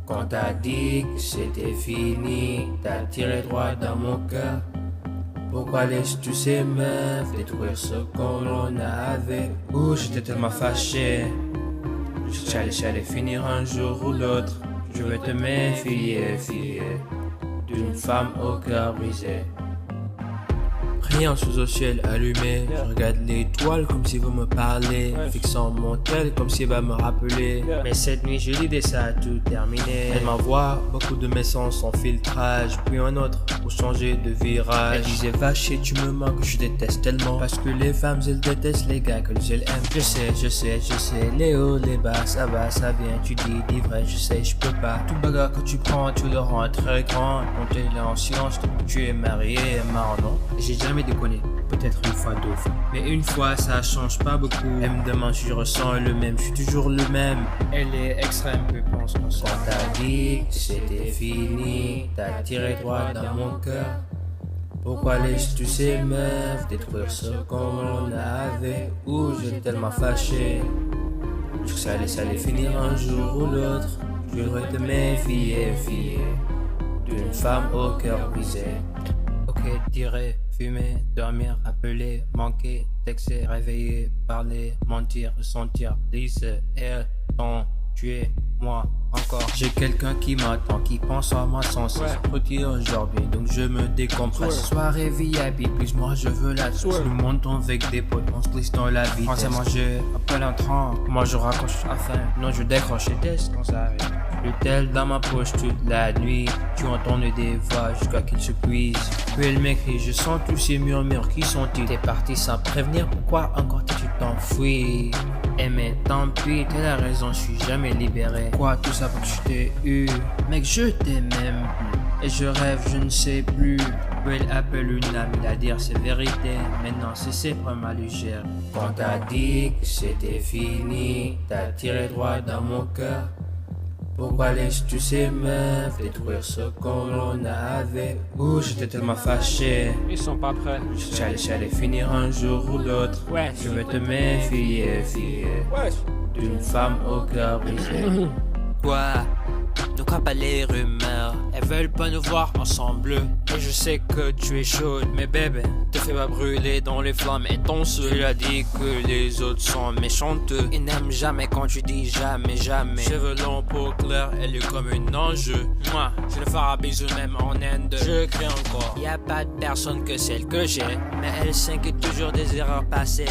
Quand t'as dit que c'était fini, t'as tiré droit dans mon cœur. Pourquoi laisses-tu ces meufs détruire ce qu'on avait? Ouh, j'étais tellement fâché. J'allais finir un jour ou l'autre. Je veux te méfier, d'une femme au cœur brisé. Rien sous au ciel allumé, je regarde l'étoile comme si vous me parlez, fixant mon tel comme s'il va me rappeler. Mais cette nuit j'ai l'idée, ça a tout terminé. Elle m'envoie beaucoup de messages sans filtrage, puis un autre pour changer de virage. Elle disait va chier, tu me manques, je déteste tellement. Parce que les femmes elles détestent les gars qu'elles aiment. Je sais, les hauts, les bas, ça va, ça vient. Tu dis vrai, je sais, je peux pas. Tout bagarre que tu prends, tu le rends très grand. On t'est là en silence, tu es marié, marrant non. J'ai jamais déconné, peut-être une fois, deux fois. Mais une fois, ça change pas beaucoup. Elle me demande si je ressens le même, je suis toujours le même. Elle est extrême, je pense qu'on s'en. Quand t'as dit que c'était fini, t'as tiré droit dans mon cœur. Pourquoi laisses-tu ces meufs détruire ce qu'on avait? Ouh, j'étais tellement fâché. Je sais que ça allait finir un jour ou l'autre. Je devrais te méfier, d'une femme au cœur brisé. Ok, tirer, fumer, dormir, appeler, manquer, texter, réveiller, parler, mentir, sentir, dire, elle, ton, tuer, moi, encore. J'ai quelqu'un qui m'attend, qui pense à moi sans cesse. Retire aujourd'hui, donc je me décompresse. Soirée VIP, plus moi je veux la sauce. Nous montons avec des potes, on se glisse dans la vie. Pensez manger, après l'entrant, moi je raccroche à fin. Non, je décroche les tests quand ça arrive. Le tel dans ma poche toute la nuit. Tu entends des voix jusqu'à qu'il se puise. Puis elle m'écrit, je sens tous ces murmures, qui sont-ils? T'es parti sans prévenir, pourquoi encore tu t'enfuis? Eh mais tant pis, t'as la raison, je suis jamais libéré. Quoi, tout ça pour que je t'ai eu? Mec, je t'aime même plus. Et je rêve, je ne sais plus. Puis elle appelle une amie à dire ses vérités. Maintenant, c'est ses ma légère. Quand t'as dit que c'était fini, t'as tiré droit dans mon cœur. Pourquoi laisses-tu ces meufs détruire ce qu'on avait? Ouh, j'étais tellement fâché. Ils sont pas prêts. J'allais finir un jour ou l'autre. Ouais. Je veux te méfier, d'une femme au cœur brisé. Quoi? Ne crois pas les rumeurs, elles veulent pas nous voir ensemble. Et je sais que tu es chaude, mais bébé, te fais pas brûler dans les flammes et ton seul. Tu as dit que les autres sont méchantes. Ils n'aiment jamais quand tu dis jamais. Cheveux longs, peau claire, elle est comme une ange. Moi, je le ferai bisou même en Inde. Je crie encore. Y a pas de personne que celle que j'ai, mais elle s'inquiète toujours des erreurs passées.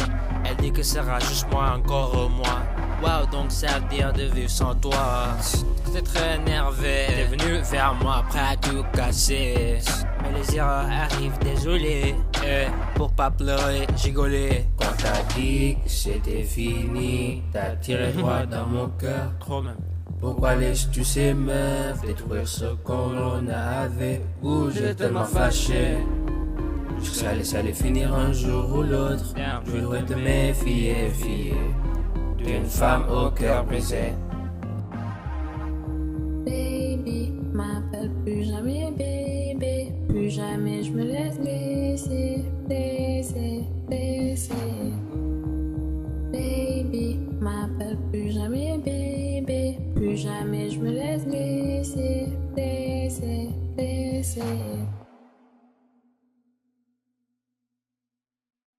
Elle dit que ça sera juste moi, encore moi. Wow, donc ça veut dire de vivre sans toi. T'es très énervé, t'es venu vers moi prêt à tout casser. Mais les erreurs arrivent, désolé. Pour pas pleurer, gigoler. Quand t'as dit que c'était fini, t'as tiré droit dans mon cœur. Trop même. Pourquoi laisses-tu ces meufs détruire ce qu'on avait? Ouh, j'étais tellement fâché. Je sais que ça allait finir un jour ou l'autre. Je devrais te méfier, d'une femme au cœur brisé. Baby, m'appelle plus jamais bébé. Plus jamais je me laisse blesser. Baby, m'appelle plus jamais bébé. Plus jamais je me laisse blesser.